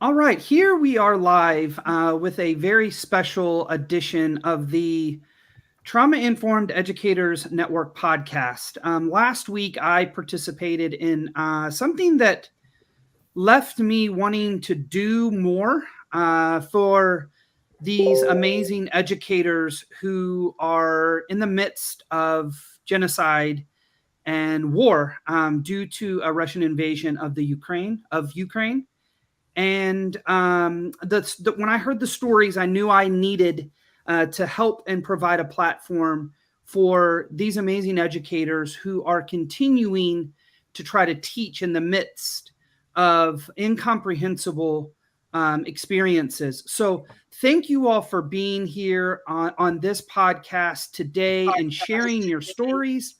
All right, here we are live with a very special edition of the Trauma Informed Educators Network podcast. Last week, I participated in something that left me wanting to do more for these amazing educators who are in the midst of genocide and war due to a Russian invasion of Ukraine. And when I heard the stories, I knew I needed to help and provide a platform for these amazing educators who are continuing to try to teach in the midst of incomprehensible experiences. So thank you all for being here on this podcast today and sharing your stories.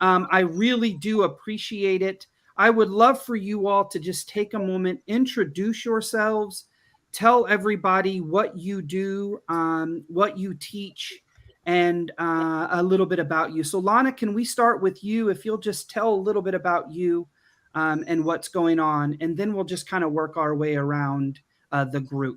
I really do appreciate it. I would love for you all to just take a moment, introduce yourselves, tell everybody what you do, what you teach, and a little bit about you. So, Lana, can we start with you? If you'll just tell a little bit about you and what's going on, and then we'll just kind of work our way around the group.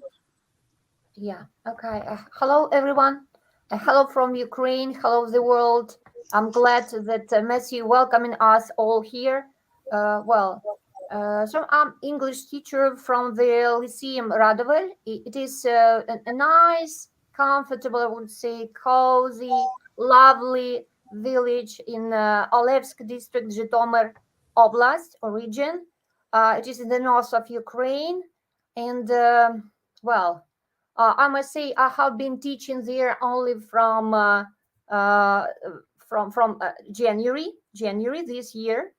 Yeah. Okay. Hello, everyone. Hello from Ukraine. Hello, the world. I'm glad that Matthew welcoming us all here. So I'm English teacher from the Lyceum Radovel. It is a nice, comfortable, I would say, cozy, lovely village in Olevsk district, Zhytomyr Oblast or region. It is in the north of Ukraine. And, I must say I have been teaching there only from January this year,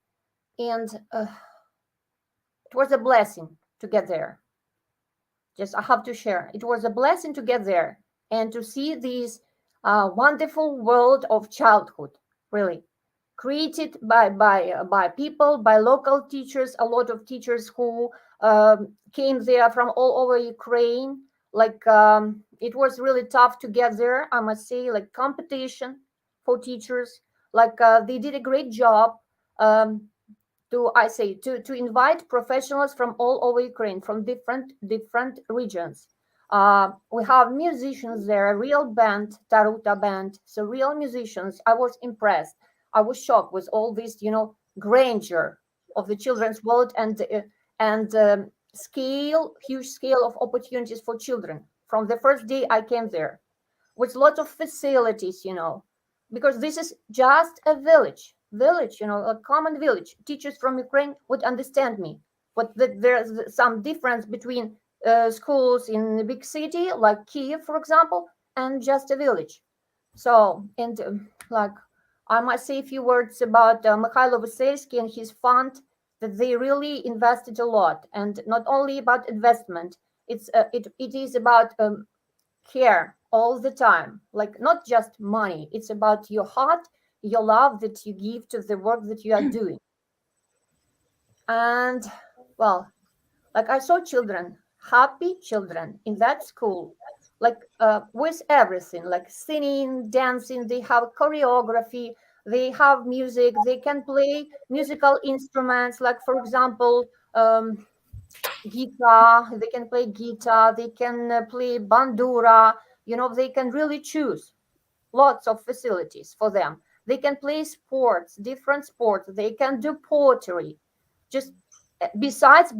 and it was a blessing to get there. Just I have to share, it was a blessing to get there and to see this wonderful world of childhood, really created by people, by local teachers, a lot of teachers who came there from all over Ukraine. It was really tough to get there, I must say, like competition for teachers. They did a great job to invite professionals from all over Ukraine, from different regions. We have musicians there, a real band, Taruta band, so real musicians. I was impressed. I was shocked with all this, grandeur of the children's world and huge scale of opportunities for children. From the first day I came there, with lots of facilities, because this is just a village, a common village. Teachers from Ukraine would understand me, but there's some difference between schools in a big city like Kiev, for example, and just a village. So, and I must say a few words about Mikhailo Veselsky and his fund, that they really invested a lot, and not only about investment. It is about care all the time, like not just money. It's about your heart, your love that you give to the work that you are doing. And I saw children, happy children in that school, with everything, like singing, dancing. They have choreography, they have music, they can play musical instruments, like for example guitar. They can play guitar, they can play bandura. They can really choose lots of facilities for them. They can play sports, different sports. They can do pottery. Just besides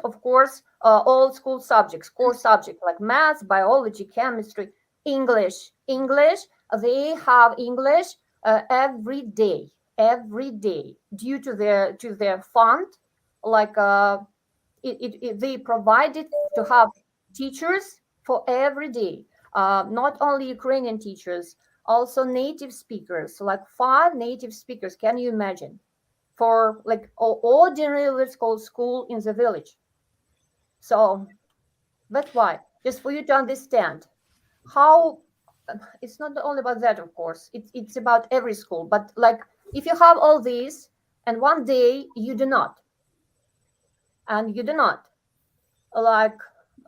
of course all school subjects, core subjects like math, biology, chemistry, English. They have English every day due to their fund. They provided to have teachers for every day, not only Ukrainian teachers, also native speakers, like 5 native speakers. Can you imagine? For like ordinary, let's call, school in the village. So that's why, just for you to understand how it's not only about that, of course, it's about every school. But like if you have all these and one day you do not,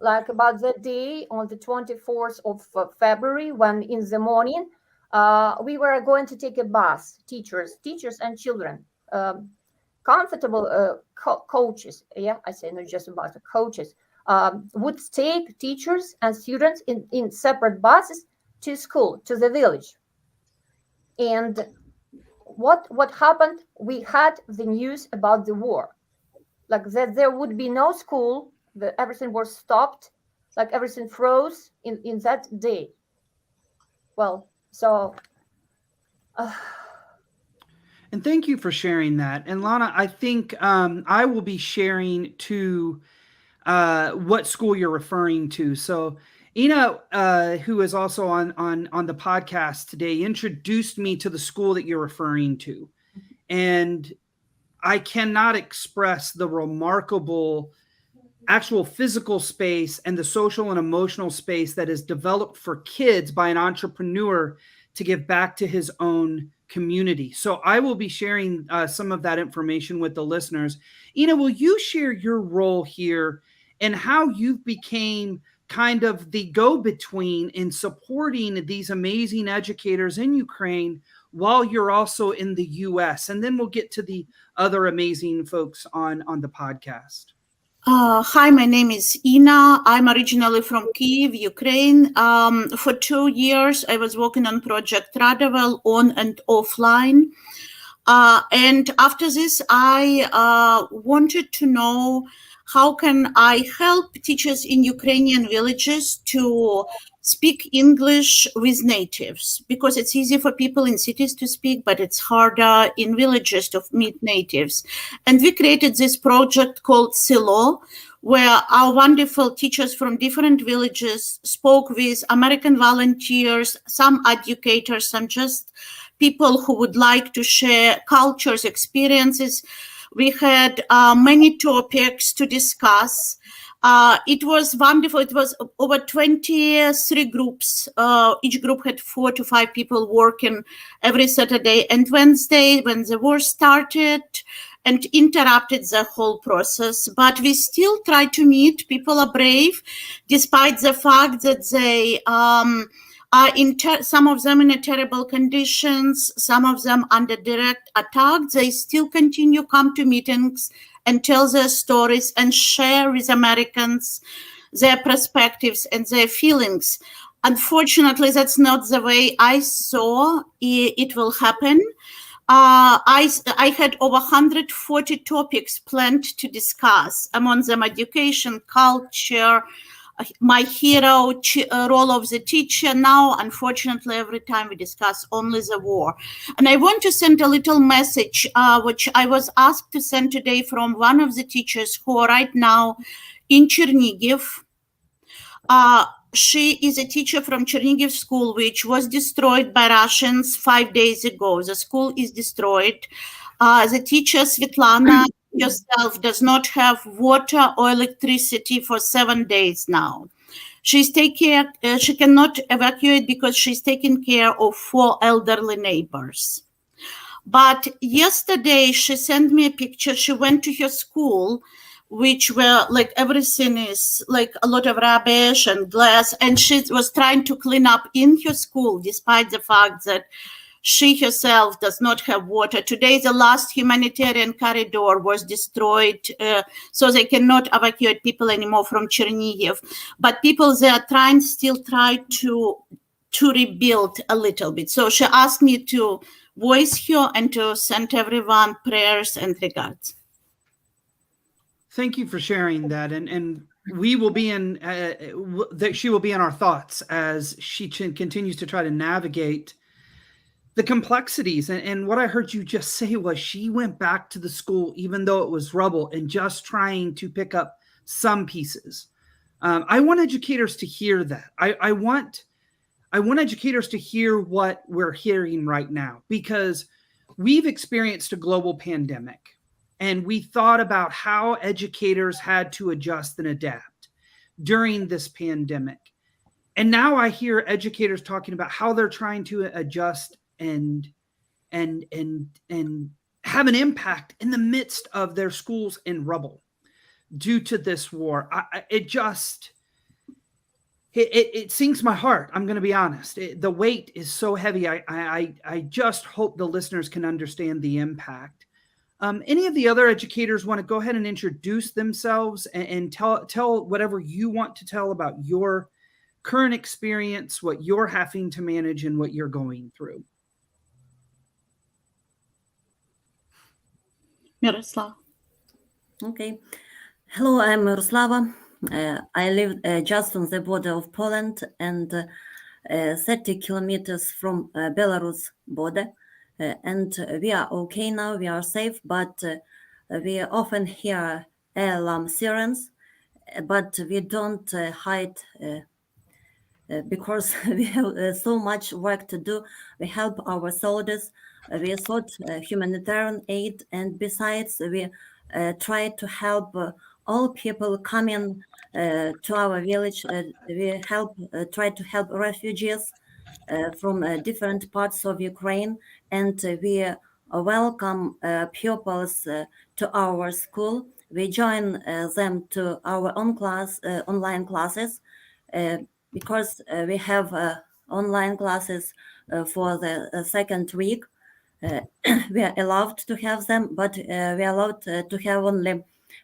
like about that day on the 24th of February, when in the morning we were going to take a bus, teachers and children, comfortable coaches. Yeah, I say not just about the coaches. would take teachers and students in separate buses to school, to the village. And what happened? We had the news about the war, like that there would be no school, that everything was stopped, like everything froze in that day. Well, so And thank you for sharing that. And Lana, I think I will be sharing to what school you're referring to. So Ina, who is also on the podcast today, introduced me to the school that you're referring to. And I cannot express the remarkable actual physical space and the social and emotional space that is developed for kids by an entrepreneur to give back to his own community. So I will be sharing some of that information with the listeners. Ina, will you share your role here and how you became kind of the go-between in supporting these amazing educators in Ukraine while you're also in the US? And then we'll get to the other amazing folks on the podcast. Hi, my name is Ina. I'm originally from Kyiv, Ukraine. For 2 years, I was working on Project Radovel on and offline. And after this, I wanted to know how can I help teachers in Ukrainian villages to speak English with natives, because it's easy for people in cities to speak, but it's harder in villages to meet natives. And we created this project called SELO, where our wonderful teachers from different villages spoke with American volunteers, some educators, some just people who would like to share cultures, experiences. We had many topics to discuss. It was wonderful. It was over 23 groups. Each group had 4 to 5 people working every Saturday and Wednesday when the war started and interrupted the whole process. But we still try to meet. People are brave, despite the fact that they are some of them in terrible conditions, some of them under direct attack. They still continue come to meetings and tell their stories and share with Americans their perspectives and their feelings. Unfortunately, that's not the way I saw it will happen. I had over 140 topics planned to discuss, among them education, culture, my hero role of the teacher. Now, unfortunately, every time we discuss only the war. And I want to send a little message, which I was asked to send today from one of the teachers who are right now in Chernigiv. She is a teacher from Chernigiv school, which was destroyed by Russians 5 days ago. The school is destroyed. The teacher, Svetlana, herself does not have water or electricity for 7 days now. She cannot evacuate because she's taking care of 4 elderly neighbors. But yesterday she sent me a picture. She went to her school, which were like everything is like a lot of rubbish and glass, and she was trying to clean up in her school despite the fact that she herself does not have water. Today, the last humanitarian corridor was destroyed, so they cannot evacuate people anymore from Chernihiv. But people there still try to rebuild a little bit. So she asked me to voice her and to send everyone prayers and regards. Thank you for sharing that. And we will be in, that she will be in our thoughts as she continues to try to navigate the complexities. And what I heard you just say was she went back to the school, even though it was rubble, and just trying to pick up some pieces. I want educators to hear that. I want educators to hear what we're hearing right now, because we've experienced a global pandemic, and we thought about how educators had to adjust and adapt during this pandemic. And now I hear educators talking about how they're trying to adjust and have an impact in the midst of their schools in rubble due to this war. It sinks my heart. I'm going to be honest. The weight is so heavy. I just hope the listeners can understand the impact. Any of the other educators want to go ahead and introduce themselves and tell whatever you want to tell about your current experience, what you're having to manage, and what you're going through. Miroslava. Okay. Hello, I'm Miroslava. I live just on the border of Poland and 30 kilometers from Belarus border. And we are okay now, we are safe, but we often hear alarm sirens, but we don't hide because we have so much work to do. We help our soldiers, we sought humanitarian aid, and besides, we try to help all people coming to our village. We try to help refugees from different parts of Ukraine, and we welcome pupils to our school. We join them to our own online classes, because we have online classes for the second week. We are allowed to have them, but we are allowed to have only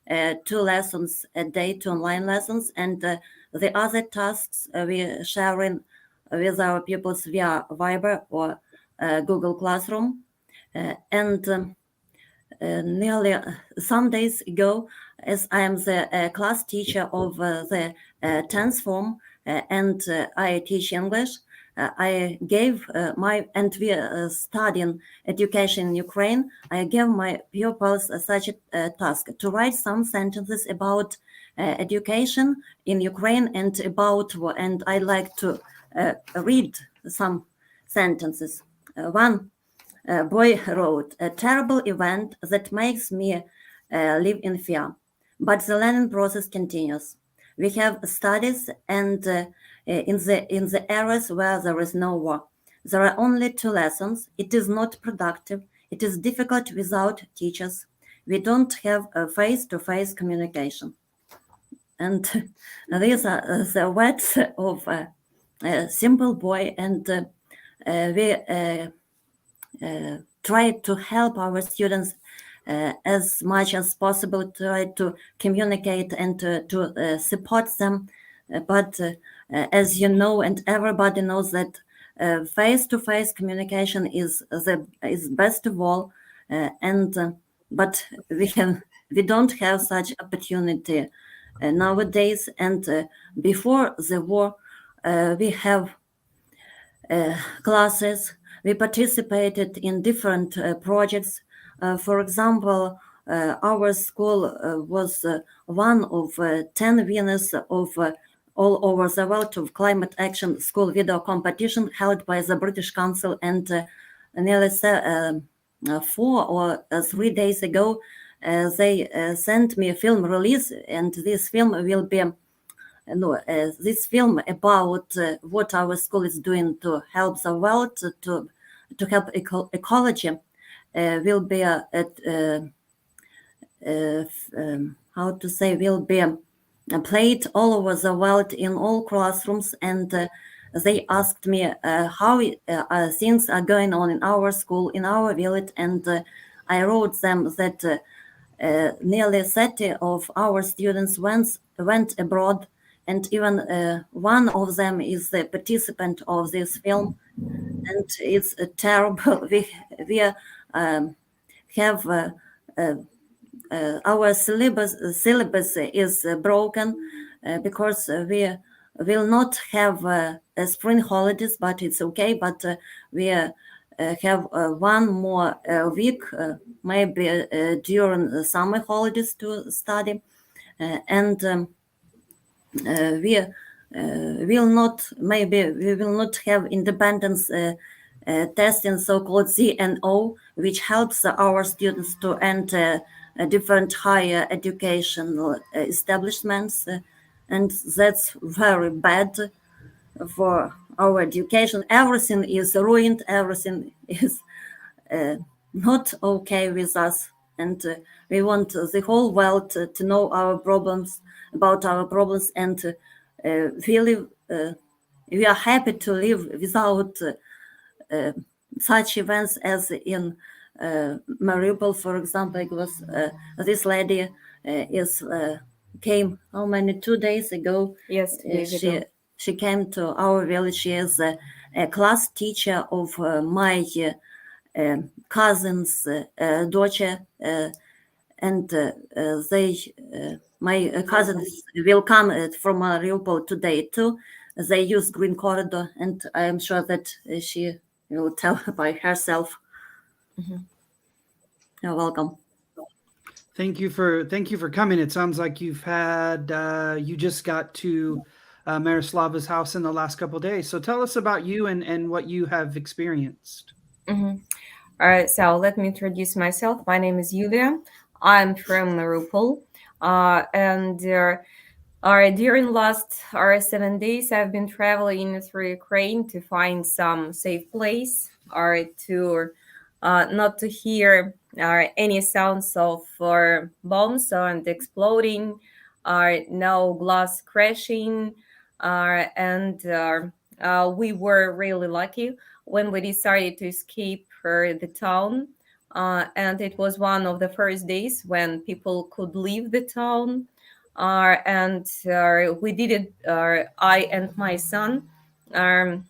2 lessons a day, 2 online lessons, and the other tasks we sharing with our pupils via Viber or Google Classroom. And nearly some days ago, as I am the class teacher of the 10th form, and I teach English, I gave and we studying education in Ukraine, I gave my pupils such a task to write some sentences about education in Ukraine and about war. And I like to read some sentences. One boy wrote, "A terrible event that makes me live in fear, but the learning process continues. We have studies, and in the areas where there is no war, there are only 2 lessons. It is not productive. It is difficult without teachers. We don't have a face-to-face communication." And these are the words of a simple boy, and we try to help our students as much as possible, try to communicate and to support them. But as you know, and everybody knows, that face-to-face communication is best of all. But we don't have such opportunity nowadays. And before the war, we have classes. We participated in different projects. For example, our school was one of 10 winners of all over the world of climate action school video competition held by the British Council. And nearly 4 or 3 days ago, they sent me a film release, and this film will be this film about what our school is doing to help the world, to help ecology, will be will be played all over the world in all classrooms. And they asked me how things are going on in our school, in our village, and I wrote them that nearly 30 of our students went abroad, and even one of them is the participant of this film. And it's terrible. We have our syllabus is broken because we will not have spring holidays, but it's okay. But we have 1 more week, maybe during the summer holidays, to study. And we will not have independence testing, so-called ZNO, which helps our students to enter different higher educational establishments, and that's very bad for our education. Everything is ruined. Everything is not okay with us, and we want the whole world to know our problems, and we are happy to live without such events as in Mariupol, for example, it was this lady came how many 2 days ago. Yes, 2 days ago. She came to our village. She is a class teacher of my cousin's daughter, and my cousins will come from Mariupol today too. They use Green Corridor, and I am sure that she will tell by herself. You're welcome. Thank you for coming. It sounds like you've had you just got to Miroslava's house in the last couple of days. So tell us about you and what you have experienced. All right, so let me introduce myself. My name is Yulia. I'm from Mariupol, and during last 7 days, I've been traveling through Ukraine to find some safe place, or to not to hear any sounds of bombs and exploding, no glass crashing, and we were really lucky when we decided to escape the town. And it was one of the first days when people could leave the town. And we did it, I and my son are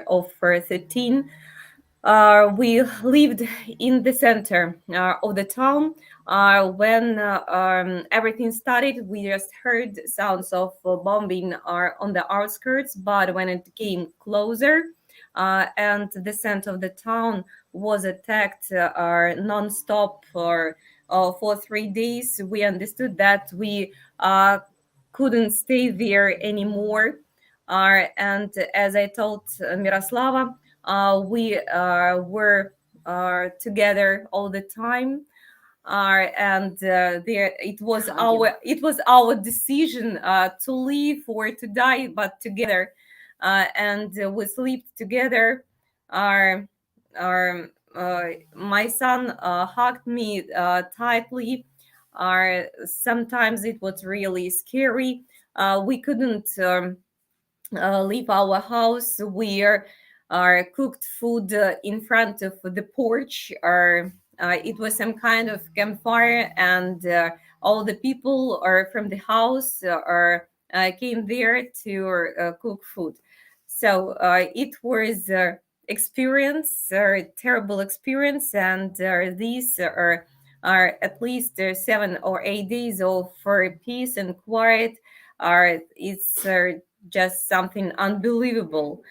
of 13. We lived in the center of the town. When everything started, we just heard sounds of bombing on the outskirts, but when it came closer, and the center of the town was attacked non-stop for 3 days, we understood that we couldn't stay there anymore. And as I told Miroslava, we were together all the time. And it was our decision to live or to die, but together. And we slept together. My son hugged me tightly. Sometimes it was really scary. We couldn't leave our house. We cooked food in front of the porch. It was some kind of campfire, and all the people from the house came there to cook food. So it was experience, terrible experience, and these are at least 7 or 8 days of peace and quiet. It's just something unbelievable.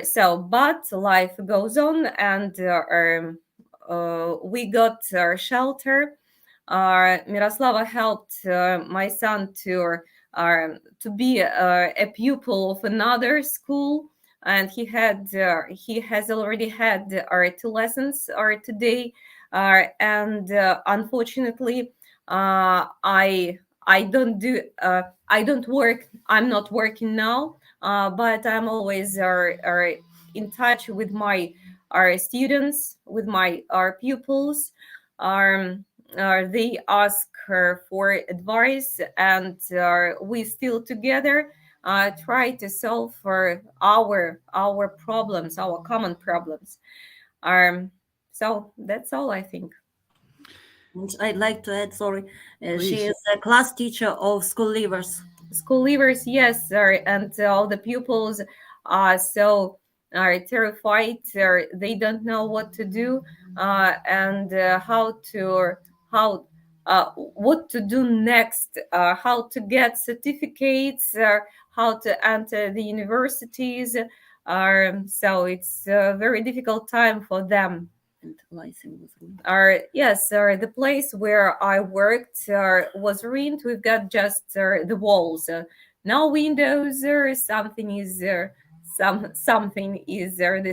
So, but life goes on, and we got shelter. Miroslava helped my son to be a pupil of another school, and he has already had 2 lessons today. And unfortunately, I don't work. I'm not working now, but I'm always in touch with my students, with my pupils. They ask her for advice, and we still together try to solve for our problems, our common problems. So that's all, I think. And I'd like to add, she is a class teacher of school leavers. School leavers, yes, and all the pupils are so terrified. They don't know what to do, and what to do next, how to get certificates, how to enter the universities. So it's a very difficult time for them. Yes, the place where I worked was ruined. We've got just the walls, no windows. Something is the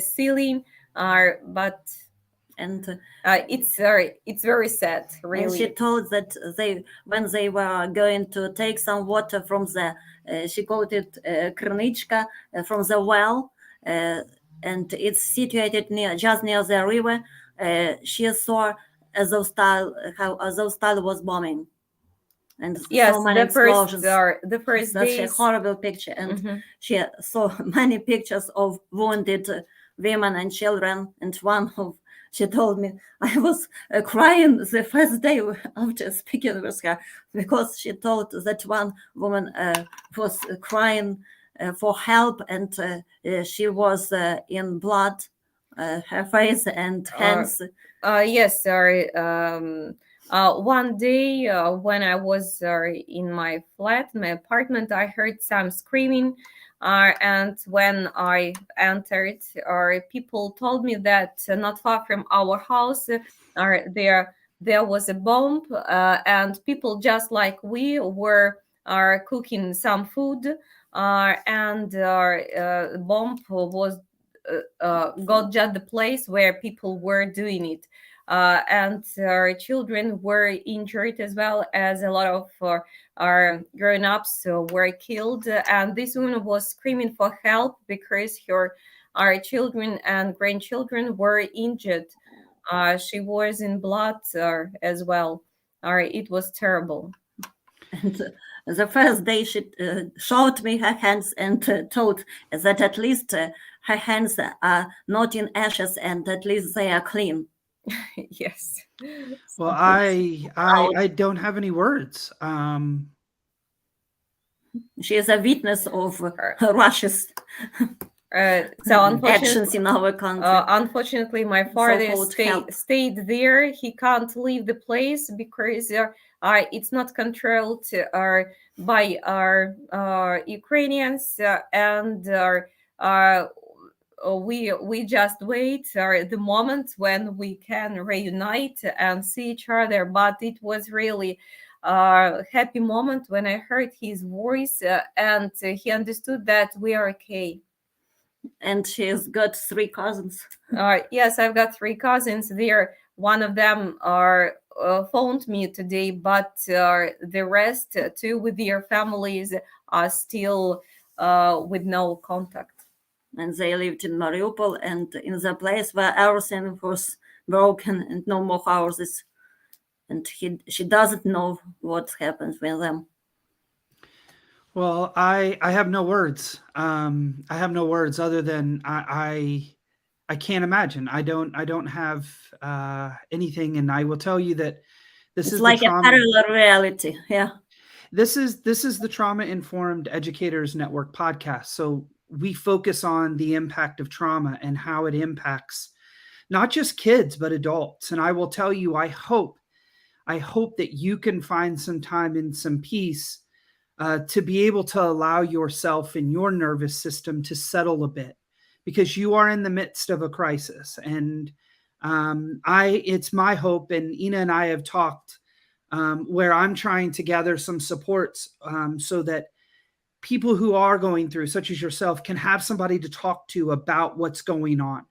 ceiling, but it's very sad, really. And she told that when they were going to take some water from the she called it krnichka, from the well, and it's situated just near the river. She saw how Azovstal was bombing, and yes, so many explosions. The first That's days. a horrible picture, and she saw many pictures of wounded women and children, and one of She told me I was crying the first day after speaking with her, because she told that one woman was crying for help, and she was in blood, her face and hands. Yes, sorry. One day when I was in my flat, my apartment, I heard some screaming. And when I entered, people told me that not far from our house, there was a bomb, and people just like we were cooking some food, and the bomb was got just the place where people were doing it. And our children were injured, as well as a lot of our grown-ups were killed. And this woman was screaming for help because our children and grandchildren were injured. She was in blood as well. It was terrible. And the first day she showed me her hands and told that at least her hands are not in ashes and at least they are clean. Yes. Well, I don't have any words. She is a witness of Russia's actions in our country. Unfortunately, my father So-called stayed there. He can't leave the place because it's not controlled by our Ukrainians, and we just wait the moment when we can reunite and see each other. But it was really a happy moment when I heard his voice, and he understood that we are okay. And she's got 3 cousins. Yes, I've got 3 cousins there. One of them phoned me today, but the rest, 2 with their families, are still with no contact. And they lived in Mariupol and in the place where everything was broken and no more houses. And she doesn't know what happens with them. Well, I have no words. I have no words other than I can't imagine. I don't have anything, and I will tell you that this is like the a parallel reality. Yeah. This is the Trauma Informed Educators Network podcast. So we focus on the impact of trauma and how it impacts not just kids but adults. And I will tell you, I hope that you can find some time and some peace to be able to allow yourself and your nervous system to settle a bit, because you are in the midst of a crisis. And it's my hope, and Ina and I have talked, where I'm trying to gather some supports so that people who are going through, such as yourself, can have somebody to talk to about what's going on,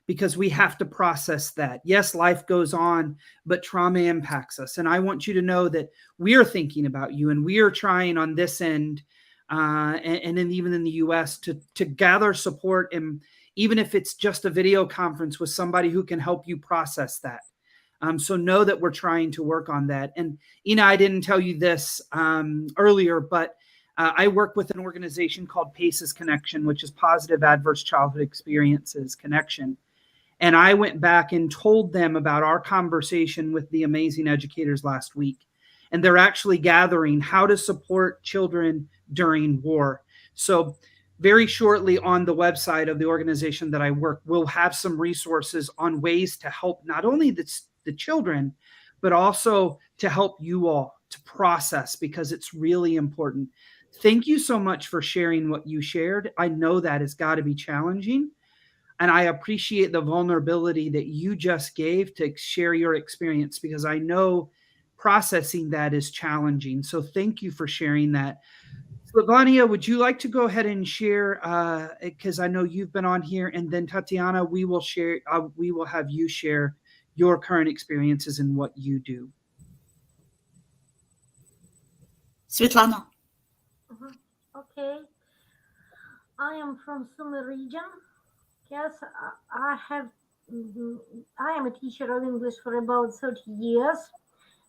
because we have to process that. Yes, life goes on, but trauma impacts us. And I want you to know that we are thinking about you, and we are trying on this end, even in the US, to gather support, and even if it's just a video conference with somebody who can help you process that. So know that we're trying to work on that. And Ina, I didn't tell you this earlier, but I work with an organization called PACES Connection, which is Positive Adverse Childhood Experiences Connection. And I went back and told them about our conversation with the amazing educators last week. And they're actually gathering how to support children during war. So very shortly on the website of the organization that I work, we'll have some resources on ways to help not only the children, but also to help you all to process, because it's really important. Thank you so much for sharing what you shared. I know that has got to be challenging. And I appreciate the vulnerability that you just gave to share your experience, because I know processing that is challenging. So thank you for sharing that. Slavania, would you like to go ahead and share, because I know you've been on here, and then Tatiana, we will have you share your current experiences and what you do. Svetlana. Okay. I am from Sumy region. Yes, I am a teacher of English for about 30 years.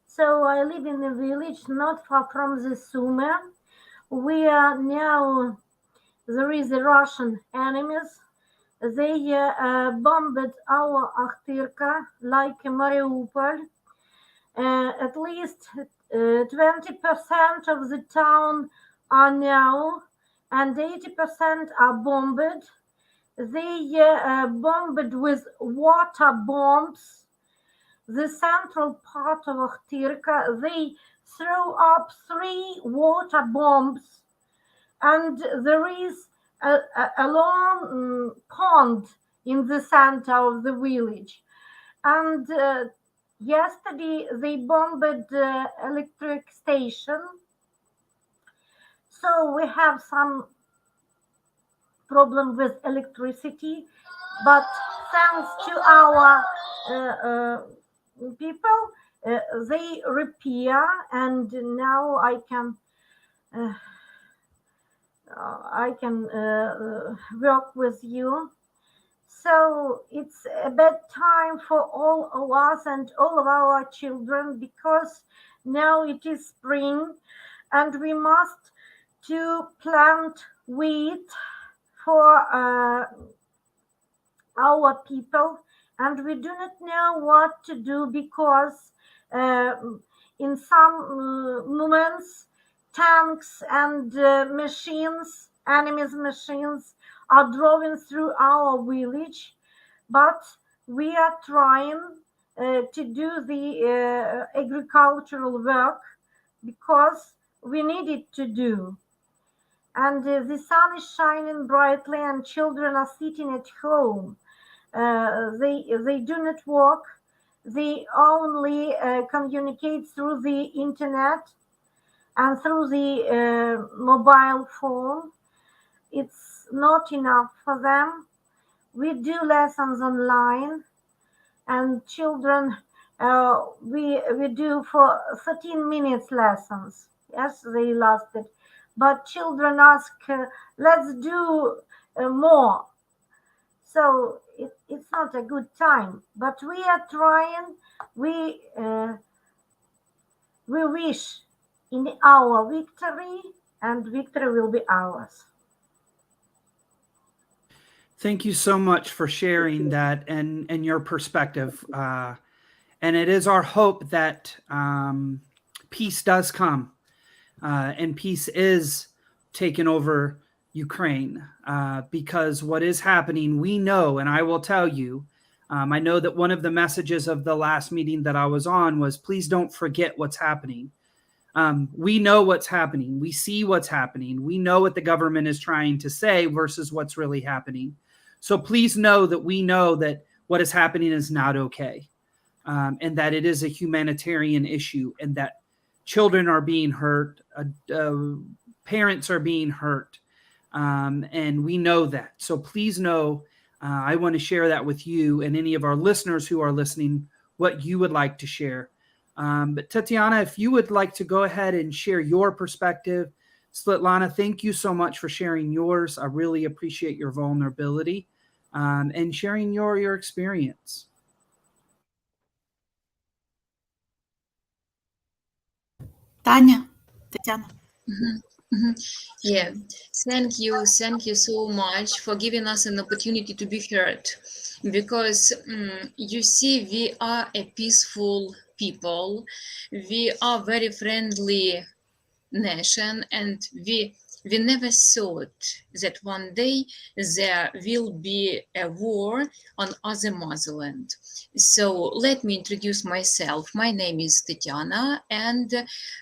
So I live in a village not far from the Sumy. We are now, there is a Russian enemies. They bombed our Akhtirka like Mariupol. At least 20% of the town are now, and 80% are bombed. They bombed with water bombs the central part of Akhtirka. They threw up 3 water bombs, and there is a long pond in the center of the village. And yesterday they bombed the electric station. So we have some problem with electricity, but thanks to our people, they repair, and now I can work with you. So it's a bad time for all of us and all of our children, because now it is spring and we must to plant wheat for our people, and we do not know what to do, because in some moments tanks and machines, enemy's machines, are driving through our village, but we are trying to do the agricultural work because we need it to do. And the sun is shining brightly, and children are sitting at home. They do not work. They only communicate through the internet and through the mobile phone. It's not enough for them. We do lessons online, and children, we do for 13 minutes lessons. Yes, they lasted. But children ask, let's do more. So it's not a good time, but we are trying. We wish in our victory, and victory will be ours. Thank you so much for sharing that and your perspective. And it is our hope that peace does come, and peace is taken over Ukraine, because what is happening, we know, and I will tell you, I know that one of the messages of the last meeting that I was on was, please don't forget what's happening. We know what's happening. We see what's happening. We know what the government is trying to say versus what's really happening. So please know that we know that what is happening is not okay, and that it is a humanitarian issue, and that children are being hurt, parents are being hurt, and we know that. So please know, I want to share that with you and any of our listeners who are listening, what you would like to share. But Tatiana, if you would like to go ahead and share your perspective. Svetlana, thank you so much for sharing yours. I really appreciate your vulnerability and sharing your experience. Tanya, Tatiana. Yeah, thank you so much for giving us an opportunity to be heard, because you see, we are a peaceful people, we are very friendly nation, and we never thought that one day there will be a war on other motherland. So let me introduce myself. My name is Tatiana, and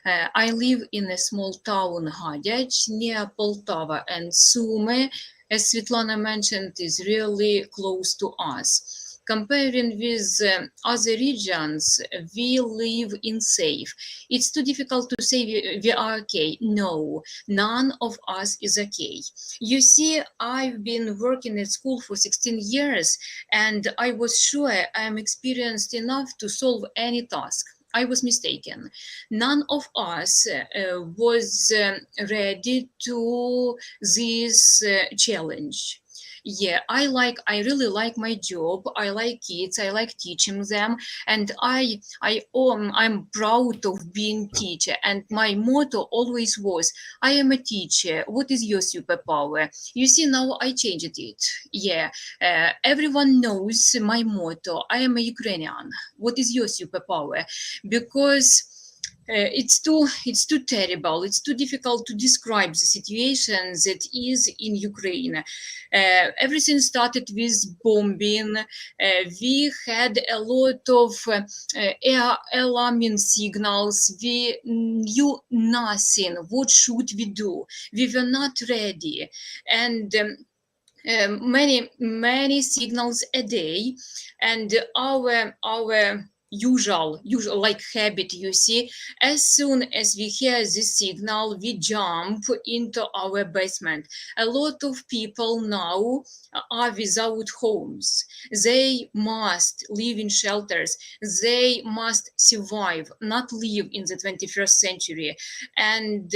I live in a small town, Hadych, near Poltava, and Sumy, as Svetlana mentioned, is really close to us. Comparing with other regions, we live in safe. It's too difficult to say we are okay. No, none of us is okay. You see, I've been working at school for 16 years, and I was sure I'm experienced enough to solve any task. I was mistaken. None of us was ready to this challenge. Yeah, I really like my job. I like kids. I like teaching them, and I'm proud of being teacher. And my motto always was, I am a teacher. What is your superpower? You see, now I changed it. Yeah, everyone knows my motto. I am a Ukrainian. What is your superpower? Because it's too terrible. It's too difficult to describe the situation that is in Ukraine. Everything started with bombing. We had a lot of alarming signals. We knew nothing. What should we do? We were not ready, and many signals a day, and our usual like habit, you see, as soon as we hear this signal, we jump into our basement. A lot of people now are without homes. They must live in shelters. They must survive, not live in the 21st century. And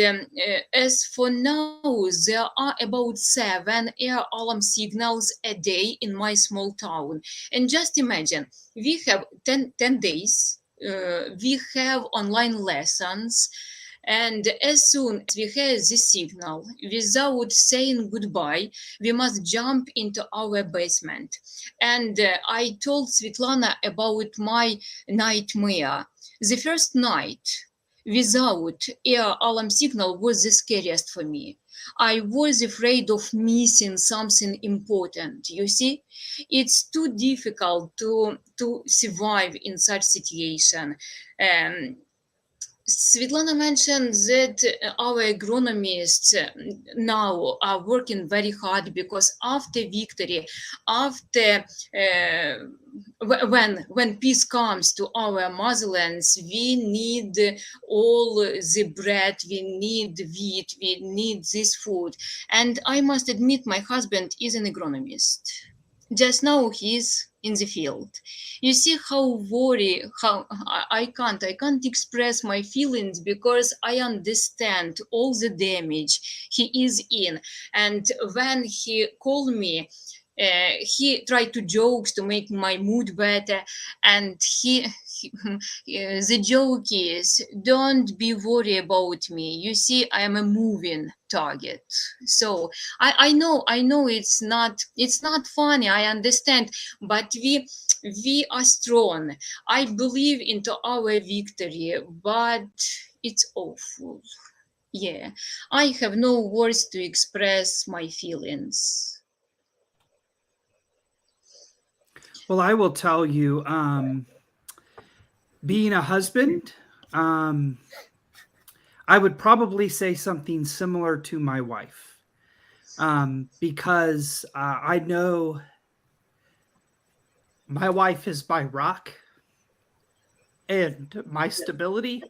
as for now, there are about 7 air alarm signals a day in my small town. And just imagine, we have 10 days, we have online lessons, and as soon as we hear this signal, without saying goodbye, we must jump into our basement. And I told Svetlana about my nightmare. The first night without air alarm signal was the scariest for me. I was afraid of missing something important. You see, it's too difficult to survive in such situation. Um, Svetlana mentioned that our agronomists now are working very hard because after victory, after when peace comes to our motherlands, we need all the bread, we need wheat, we need this food. And I must admit, my husband is an agronomist. Just now he's in the field. You see how worry, how I can't express my feelings because I understand all the damage he is in. And when he called me, he tried to jokes to make my mood better, and the joke is, don't be worried about me. You see, I am a moving target. So I know it's not funny. I understand, but we are strong. I believe into our victory, but it's awful. Yeah, I have no words to express my feelings. Well, I will tell you, being a husband, I would probably say something similar to my wife, because I know my wife is my rock and my stability,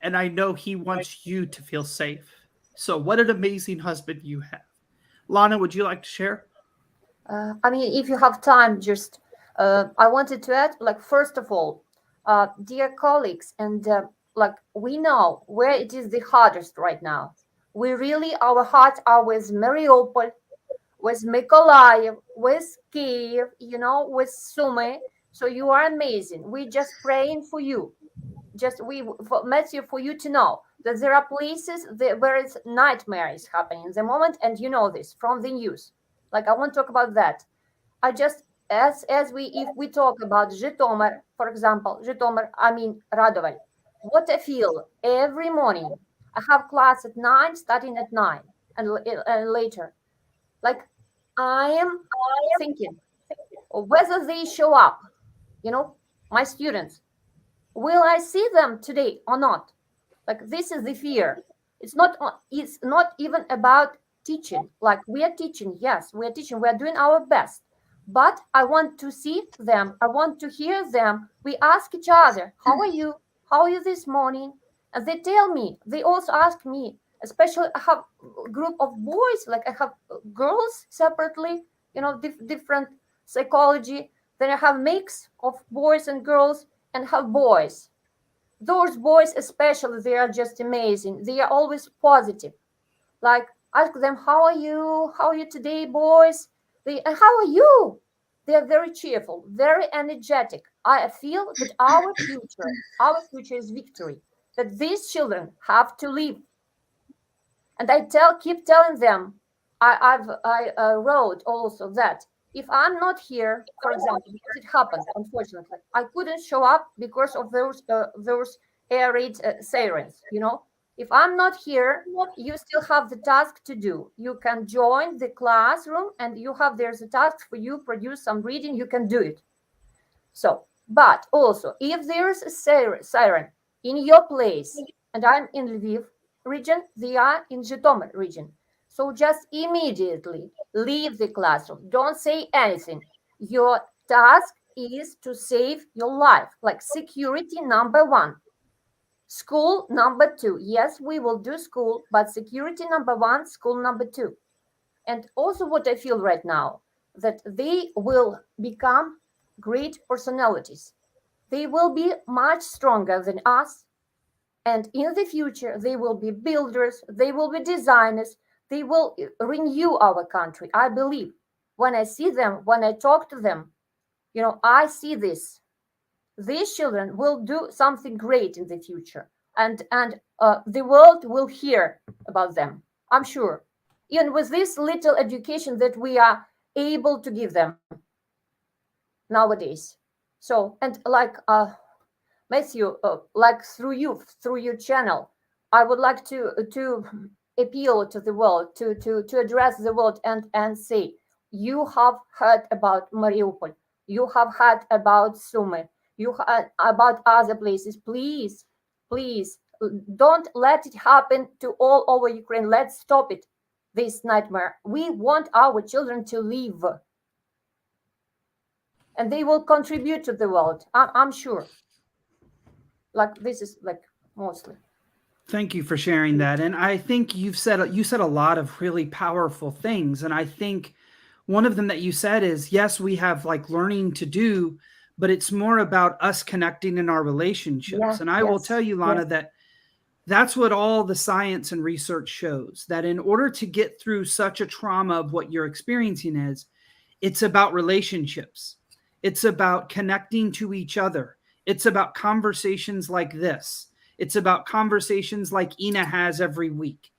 and I know he wants you to feel safe. So, what an amazing husband you have. Lana, would you like to share? I mean, if you have time, just I wanted to add, like, first of all, dear colleagues, and like, we know where it is the hardest right now. We really, our hearts are with Mariupol, with Mykolaiv, with Kiev, with Sumy. So you are amazing. We just praying for you. Just for Matthew, for you to know that there are places where it's nightmare is happening in the moment, and you know this from the news. Like, I want to talk about that. I just, as we, if we talk about Zhytomyr, for example, Zhytomyr, I mean Radovan, what I feel every morning. I have class at 9, starting at 9, and later. Like, I am thinking whether they show up, my students. Will I see them today or not? Like, this is the fear. It's not even about teaching. Like, we are teaching, yes, we are teaching, we are doing our best. But I want to see them, I want to hear them. We ask each other, how are you? How are you this morning? And they tell me, they also ask me, especially I have a group of boys, like I have girls separately, different psychology. Then I have mix of boys and girls, and have boys. Those boys especially, they are just amazing. They are always positive. Like, ask them, how are you today, boys? How are you? They're very cheerful, very energetic. I feel that our future is victory, that these children have to live. And I keep telling them, I wrote also that if I'm not here, for example, because it happened, unfortunately, I couldn't show up because of those air raid sirens, you know. If I'm not here, you still have the task to do. You can join the classroom and there's a task for you, produce some reading, you can do it. So, but also, if there's a siren in your place, and I'm in Lviv region, they are in Zhytomyr region. So just immediately leave the classroom. Don't say anything. Your task is to save your life, like security number one. School number two. Yes, we will do school, but security number one, school number two. And also what I feel right now, that they will become great personalities. They will be much stronger than us. And in the future, they will be builders, they will be designers, they will renew our country. I believe when I see them, when I talk to them, you know, I see this. These children will do something great in the future, and the world will hear about them, I'm sure, even with this little education that we are able to give them nowadays. So, and like Matthew, like through your channel, I would like to appeal to the world, to address the world and say, you have heard about Mariupol, you have heard about Sumy, you heard about other places. Please, please, don't let it happen to all over Ukraine. Let's stop it, this nightmare. We want our children to live, and they will contribute to the world. I'm sure. Like this is like mostly. Thank you for sharing that. And I think you said a lot of really powerful things. And I think one of them that you said is, yes, we have like learning to do, but it's more about us connecting in our relationships. Yeah, and I will tell you, Lana, that that's what all the science and research shows, that in order to get through such a trauma of what you're experiencing is, it's about relationships. It's about connecting to each other. It's about conversations like this. It's about conversations like Ina has every week.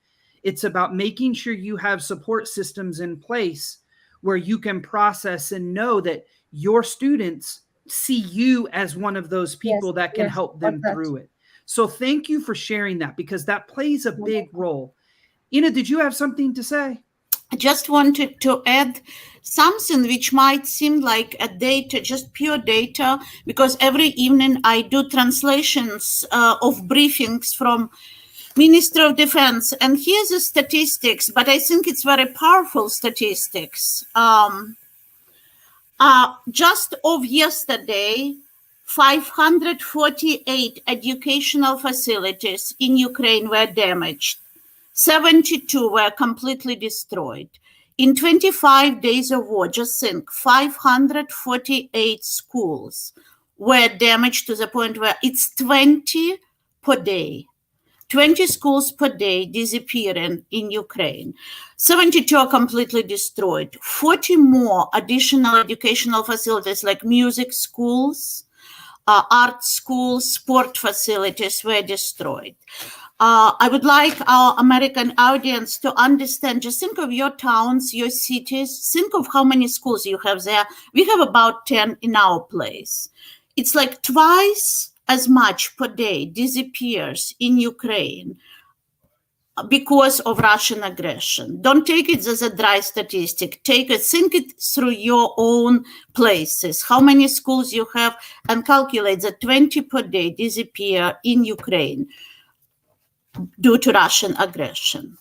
It's about making sure you have support systems in place where you can process and know that your students see you as one of those people that can help them through it. So thank you for sharing that, because that plays a big role. Ina, did you have something to say? I just wanted to add something which might seem like a data, just pure data, because every evening I do translations of briefings from Minister of Defense. And here's the statistics, but I think it's very powerful statistics. Just of yesterday, 548 educational facilities in Ukraine were damaged. 72 were completely destroyed. In 25 days of war, just think, 548 schools were damaged to the point where it's 20 per day. 20 schools per day disappearing in Ukraine. 72 are completely destroyed. 40 more additional educational facilities like music schools, art schools, sport facilities were destroyed. I would like our American audience to understand, just think of your towns, your cities, think of how many schools you have there. We have about 10 in our place. It's like twice as much per day disappears in Ukraine because of Russian aggression. Don't take it as a dry statistic. Take it, think it through your own places, how many schools you have, and calculate that 20 per day disappear in Ukraine due to Russian aggression.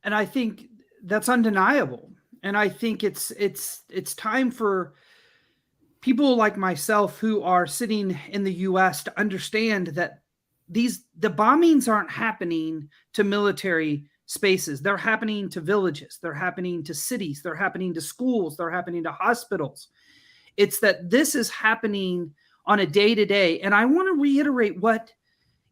And I think that's undeniable. And I think it's time for people like myself who are sitting in the US to understand that the bombings aren't happening to military spaces. They're happening to villages. They're happening to cities. They're happening to schools. They're happening to hospitals. It's that this is happening on a day-to-day. And I want to reiterate what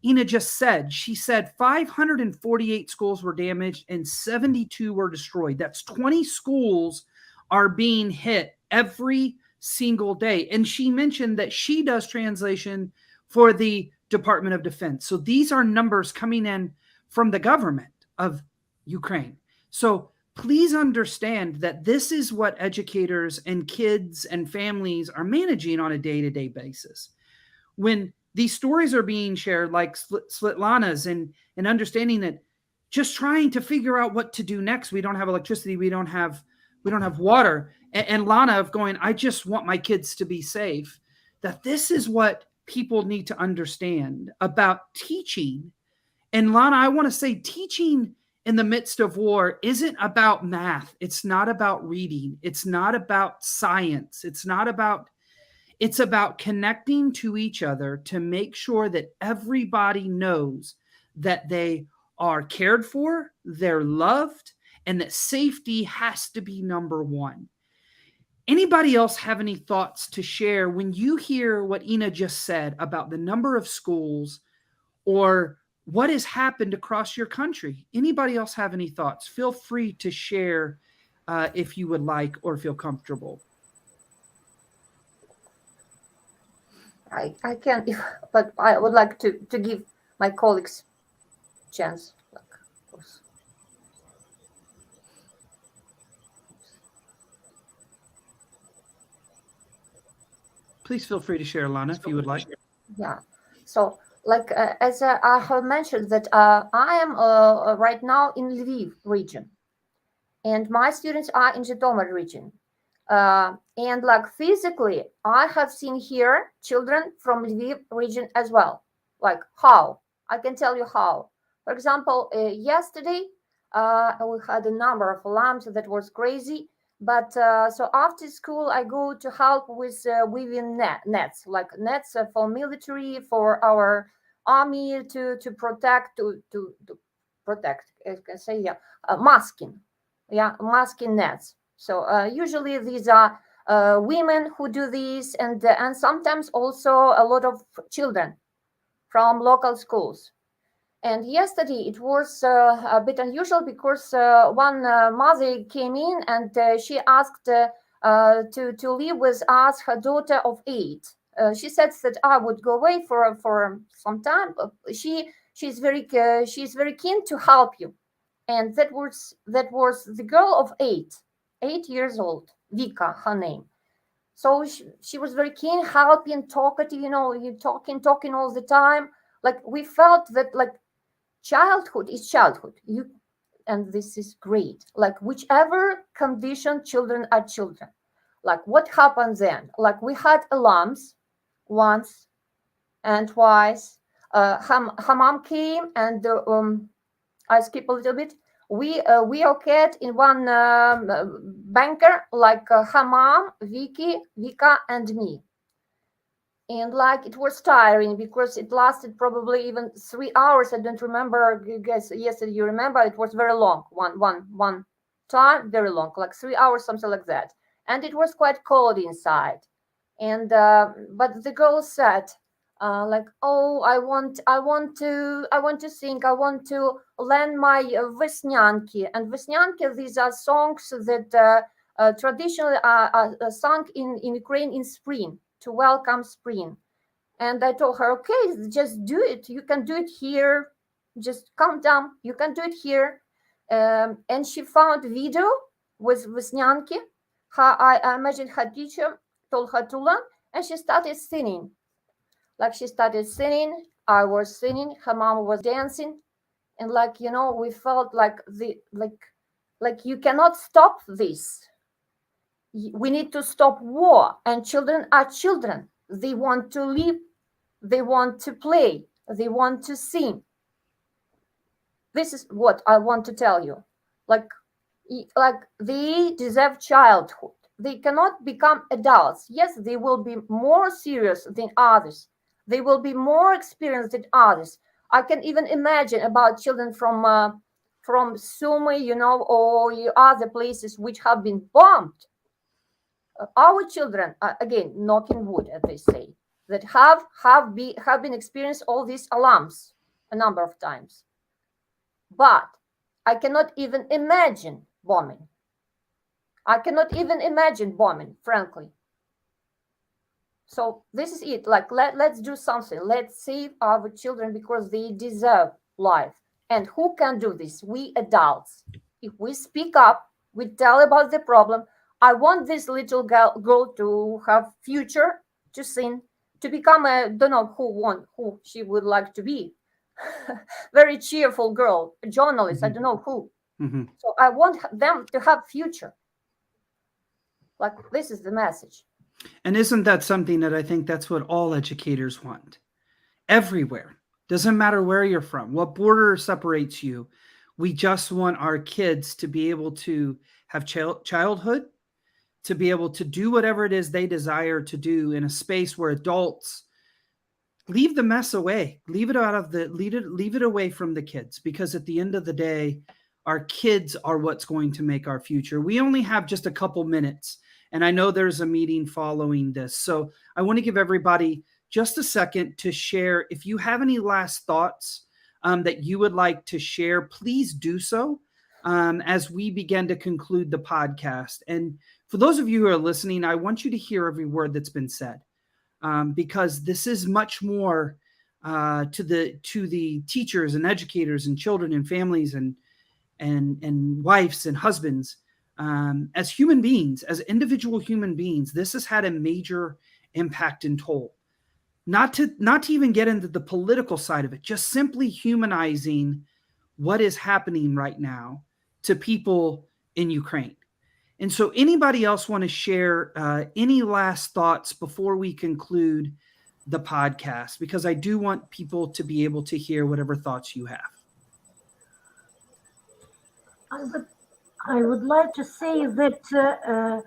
Ina just said. She said 548 schools were damaged and 72 were destroyed. That's 20 schools are being hit every single day. And she mentioned that she does translation for the Department of Defense. So these are numbers coming in from the government of Ukraine. So please understand that this is what educators and kids and families are managing on a day-to-day basis. When these stories are being shared, like Svetlana's, and understanding that just trying to figure out what to do next. We don't have electricity. We don't have water. And Lana of going, I just want my kids to be safe. That this is what people need to understand about teaching. And Lana, I want to say teaching in the midst of war isn't about math. It's not about reading. It's not about science. It's about connecting to each other to make sure that everybody knows that they are cared for, they're loved, and that safety has to be number one. Anybody else have any thoughts to share when you hear what Ina just said about the number of schools or what has happened across your country? Anybody else have any thoughts? Feel free to share if you would like or feel comfortable. I can, but I would like to give my colleagues chance. Of course. Please feel free to share, Lana, if you would like. Yeah. So, like as I have mentioned that I am right now in Lviv region, and my students are in Zhytomyr region. And like physically, I have seen here children from Lviv region as well. Like how? I can tell you how. For example, yesterday we had a number of alarms that was crazy. But so after school, I go to help with weaving nets, like nets for military, for our army to protect, to protect. I can say masking, masking nets. So usually these are women who do this, and sometimes also a lot of children from local schools. And yesterday it was a bit unusual because one mother came in and she asked to live with us her daughter of 8. She said that I would go away for some time. She's very keen to help you, and that was the girl of 8 years old, Vika, her name. So she was very keen, helping, talkative, you talking all the time. Like we felt that like childhood is childhood. And this is great. Like whichever condition, children are children. Like what happened then? Like we had alarms once and twice. Her mom came and I skip a little bit. We okayed in one bunker, like her mom, Vika, and me. And like it was tiring because it lasted probably even 3 hours. I don't remember. You guys, yesterday you remember it was very long. One time, very long, like 3 hours, something like that. And it was quite cold inside. And but the girl said, like, oh, I want to sing. I want to learn my Vesnyanki. And Vesnyanki, these are songs that traditionally are sung in Ukraine in spring, to welcome spring. And I told her, okay, just do it. You can do it here. Just calm down. You can do it here. And she found video with Vesnyanki. I imagine her teacher told her to learn, and she started singing. Like she started singing, I was singing, her mom was dancing, and like we felt like like you cannot stop this. We need to stop war, and children are children. They want to live, they want to play, they want to sing. This is what I want to tell you. Like they deserve childhood. They cannot become adults. Yes, they will be more serious than others. They will be more experienced than others. I can even imagine about children from Sumy, or other places which have been bombed. Our children, again, knocking wood, as they say, that have been experienced all these alarms a number of times. But I cannot even imagine bombing. I cannot even imagine bombing, frankly. So this is it. Like, let's do something. Let's save our children because they deserve life. And who can do this? We adults. If we speak up, we tell about the problem. I want this little girl to have future, to sing, to become a, don't know who she would like to be. Very cheerful girl, a journalist, I don't know who. So I want them to have future. Like, this is the message. And isn't that something that I think that's what all educators want? Everywhere. Doesn't matter where you're from, what border separates you. We just want our kids to be able to have childhood, to be able to do whatever it is they desire to do in a space where adults leave the mess away, leave it away from the kids, because at the end of the day, our kids are what's going to make our future. We only have just a couple minutes, and I know there's a meeting following this. So I want to give everybody just a second to share. If you have any last thoughts that you would like to share, please do so as we begin to conclude the podcast. And for those of you who are listening, I want you to hear every word that's been said, because this is much more to the teachers and educators and children and families and wives and husbands. As human beings, as individual human beings, this has had a major impact and toll. Not to even get into the political side of it, just simply humanizing what is happening right now to people in Ukraine. And so anybody else want to share any last thoughts before we conclude the podcast? Because I do want people to be able to hear whatever thoughts you have. I would like to say that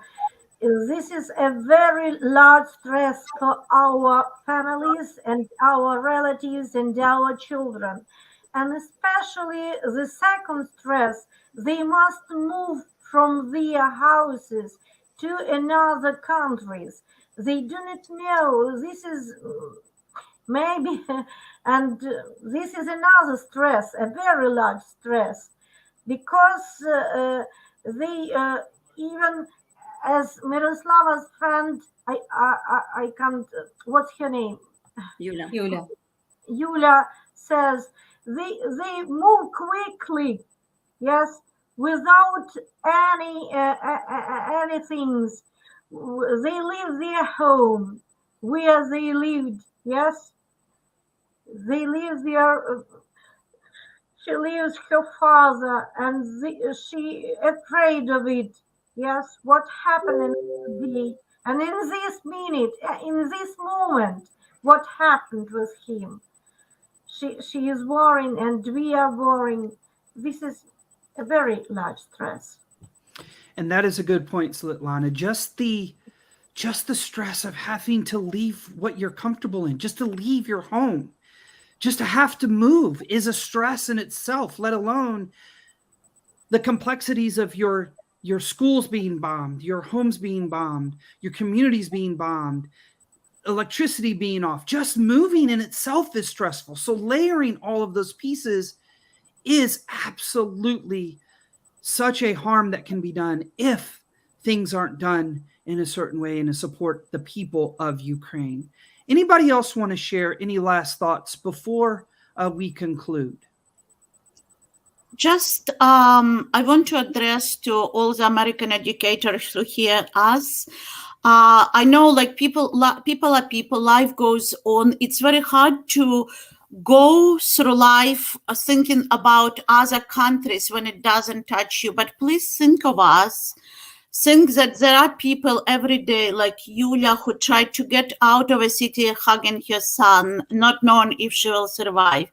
this is a very large stress for our families and our relatives and our children. And especially the second stress, they must move from their houses to another countries. They do not know. This is maybe, and this is another stress, a very large stress, because they even, as Miroslava's friend, I can't, what's her name? Yulia says, they move quickly, yes, without any things. They leave their home where they lived, yes. They leave their, she leaves her father, and she afraid of it. Yes, what happened in the day, and in this minute, in this moment, what happened with him? She is worrying, and we are worrying. This is a very large stress. And that is a good point, Svetlana. Just the stress of having to leave what you're comfortable in, just to leave your home, just to have to move is a stress in itself, let alone the complexities of your schools being bombed, your homes being bombed, your communities being bombed, electricity being off. Just moving in itself is stressful. So layering all of those pieces is absolutely such a harm that can be done if things aren't done in a certain way and to support the people of Ukraine. Anybody else want to share any last thoughts before we conclude? Just, I want to address to all the American educators who hear us. I know, like, people are people, life goes on. It's very hard to go through life thinking about other countries when it doesn't touch you. But please think of us. Think that there are people every day like Yulia who tried to get out of a city hugging her son, not knowing if she will survive.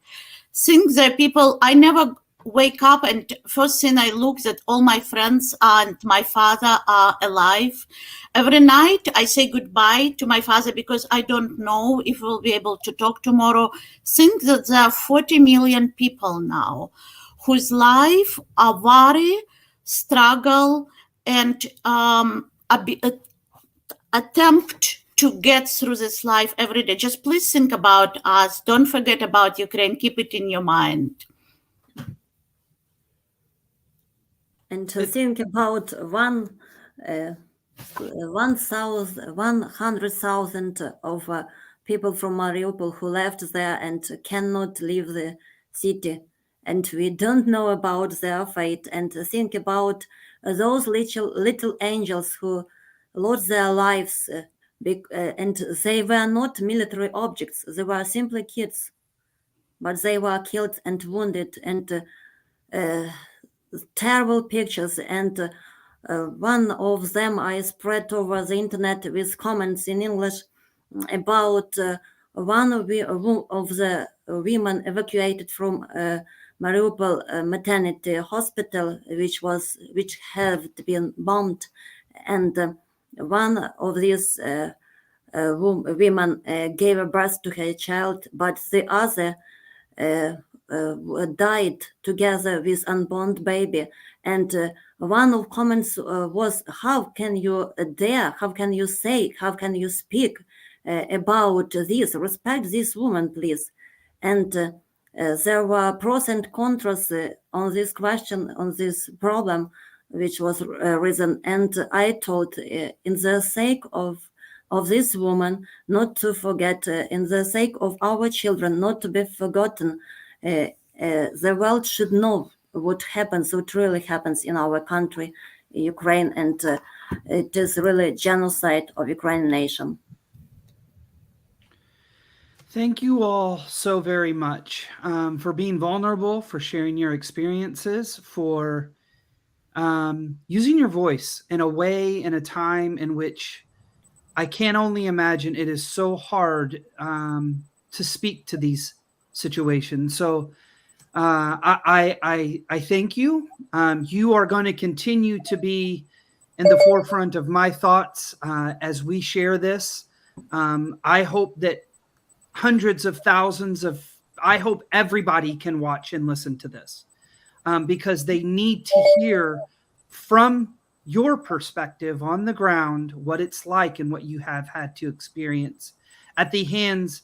Think that people, I never wake up and first thing I look that all my friends and my father are alive. Every night I say goodbye to my father because I don't know if we'll be able to talk tomorrow. Think that there are 40 million people now whose life are worry, struggle, and attempt to get through this life every day. Just please think about us. Don't forget about Ukraine. Keep it in your mind. And to think about 100,000 of people from Mariupol who left there and cannot leave the city, and we don't know about their fate. And think about those little angels who lost their lives, and they were not military objects. They were simply kids, but they were killed and wounded, and terrible pictures. And one of them I spread over the internet with comments in English about one of the women evacuated from Mariupol maternity hospital, which had been bombed, and one of these women gave a birth to her child, but the other died together with unborn baby. And one of comments was, how can you dare, how can you say, how can you speak about this? Respect this woman, please. And there were pros and cons on this question, on this problem, which was risen. And I told, in the sake of this woman, not to forget, in the sake of our children, not to be forgotten, the world should know what happens, what really happens in our country, Ukraine, and it is really genocide of Ukrainian nation. Thank you all so very much for being vulnerable, for sharing your experiences, for using your voice in a way, in a time in which I can only imagine it is so hard to speak to these situations. So I thank you. You are going to continue to be in the forefront of my thoughts as we share this. I hope that hundreds of thousands I hope everybody can watch and listen to this because they need to hear from your perspective on the ground what it's like and what you have had to experience at the hands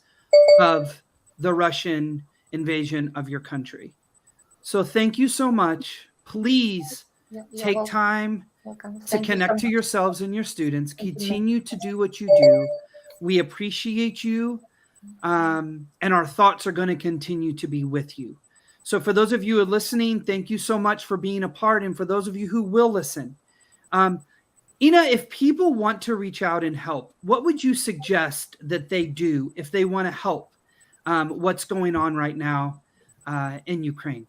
of the Russian invasion of your country. So thank you so much. Please take time to connect to yourselves and your students. Continue to do what you do. We appreciate you. And our thoughts are going to continue to be with you. So for those of you who are listening, thank you so much for being a part. And for those of you who will listen, Ina, if people want to reach out and help, what would you suggest that they do if they want to help what's going on right now in Ukraine?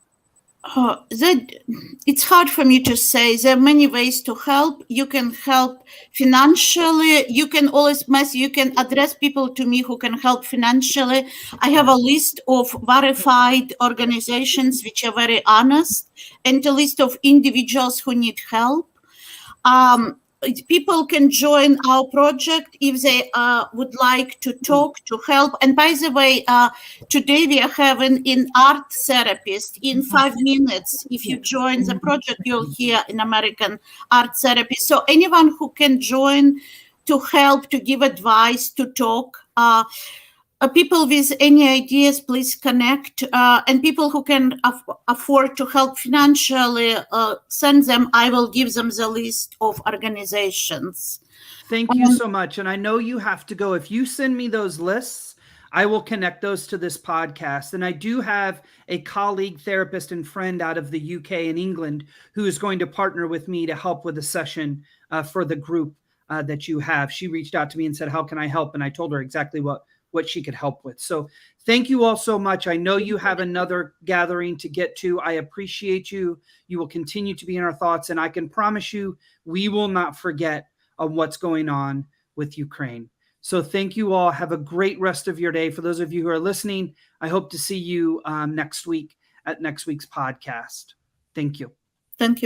It's hard for me to say. There are many ways to help. You can help financially. You can always you can address people to me who can help financially. I have a list of verified organizations which are very honest, and a list of individuals who need help. People can join our project if they would like to talk, to help. And by the way, today we are having an art therapist in 5 minutes. If you join the project, you'll hear an American art therapist. So anyone who can join to help, to give advice, to talk, people with any ideas, please connect. And people who can afford to help financially, send them. I will give them the list of organizations. Thank you so much. And I know you have to go. If you send me those lists, I will connect those to this podcast. And I do have a colleague, therapist, and friend out of the UK and England who is going to partner with me to help with a session for the group that you have. She reached out to me and said, how can I help? And I told her exactly what she could help with. So thank you all so much. I know you have another gathering to get to. I appreciate you. You will continue to be in our thoughts. And I can promise you, we will not forget what's going on with Ukraine. So thank you all. Have a great rest of your day. For those of you who are listening, I hope to see you next week at next week's podcast. Thank you. Thank you.